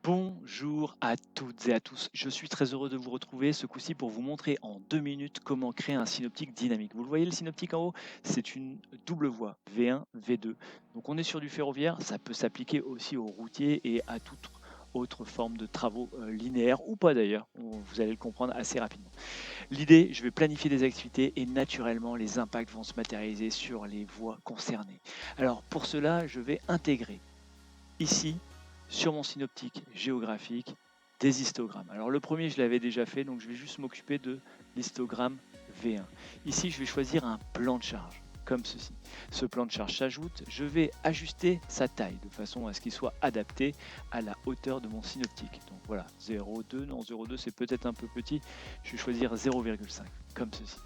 Bonjour à toutes et à tous. Je suis très heureux de vous retrouver ce coup-ci pour vous montrer en 2 minutes comment créer un synoptique dynamique. Vous le voyez, le synoptique en haut, c'est une double voie, V1, V2. Donc on est sur du ferroviaire, ça peut s'appliquer aussi aux routiers et à toute autre forme de travaux linéaires ou pas d'ailleurs. Vous allez le comprendre assez rapidement. L'idée, je vais planifier des activités et naturellement les impacts vont se matérialiser sur les voies concernées. Alors pour cela, je vais intégrer ici, sur mon synoptique géographique, des histogrammes. Alors le premier, je l'avais déjà fait, donc je vais juste m'occuper de l'histogramme V1. Ici, je vais choisir un plan de charge, comme ceci. Ce plan de charge s'ajoute, je vais ajuster sa taille, de façon à ce qu'il soit adapté à la hauteur de mon synoptique. Donc voilà, 0,2, non 0,2 c'est peut-être un peu petit, je vais choisir 0,5, comme ceci.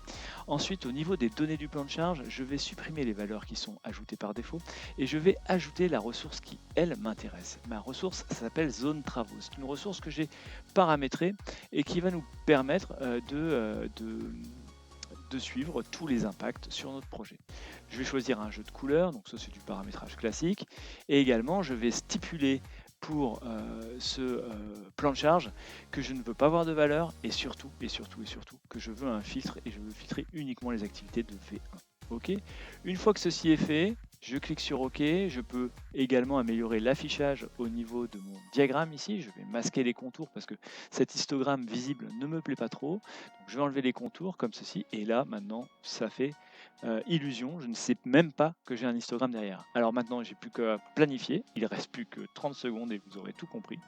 Ensuite, au niveau des données du plan de charge, je vais supprimer les valeurs qui sont ajoutées par défaut et je vais ajouter la ressource qui, elle, m'intéresse. Ma ressource, ça s'appelle zone travaux. C'est une ressource que j'ai paramétrée et qui va nous permettre de suivre tous les impacts sur notre projet. Je vais choisir un jeu de couleurs, donc ça c'est du paramétrage classique, et également je vais stipuler pour ce plan de charge que je ne veux pas avoir de valeur et surtout que je veux un filtre et je veux filtrer uniquement les activités de V1. Ok. Une fois que ceci est fait, je clique sur OK. Je peux également améliorer l'affichage au niveau de mon diagramme ici. Je vais masquer les contours parce que cet histogramme visible ne me plaît pas trop. Donc, je vais enlever les contours comme ceci. Et là, maintenant, ça fait illusion. Je ne sais même pas que j'ai un histogramme derrière. Alors maintenant, j'ai plus qu'à planifier. Il ne reste plus que 30 secondes et vous aurez tout compris.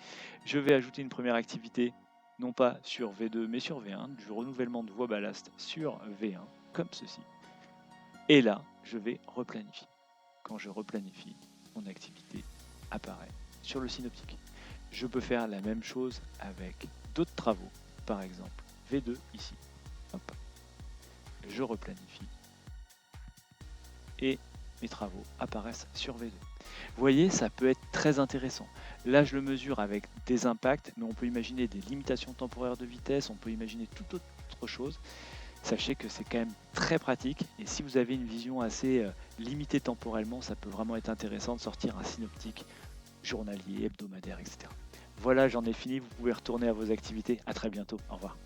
Je vais ajouter une première activité, non pas sur V2 mais sur V1, du renouvellement de voie ballast sur V1, comme ceci. Et là, je vais replanifier. Quand je replanifie, mon activité apparaît sur le synoptique. Je peux faire la même chose avec d'autres travaux, par exemple V2 ici. Hop. Je replanifie et mes travaux apparaissent sur V2. Vous voyez, ça peut être très intéressant. Là, je le mesure avec des impacts, mais on peut imaginer des limitations temporaires de vitesse, on peut imaginer toute autre chose. Sachez que c'est quand même très pratique et si vous avez une vision assez limitée temporellement, ça peut vraiment être intéressant de sortir un synoptique journalier, hebdomadaire, etc. Voilà, j'en ai fini, vous pouvez retourner à vos activités. À très bientôt, au revoir.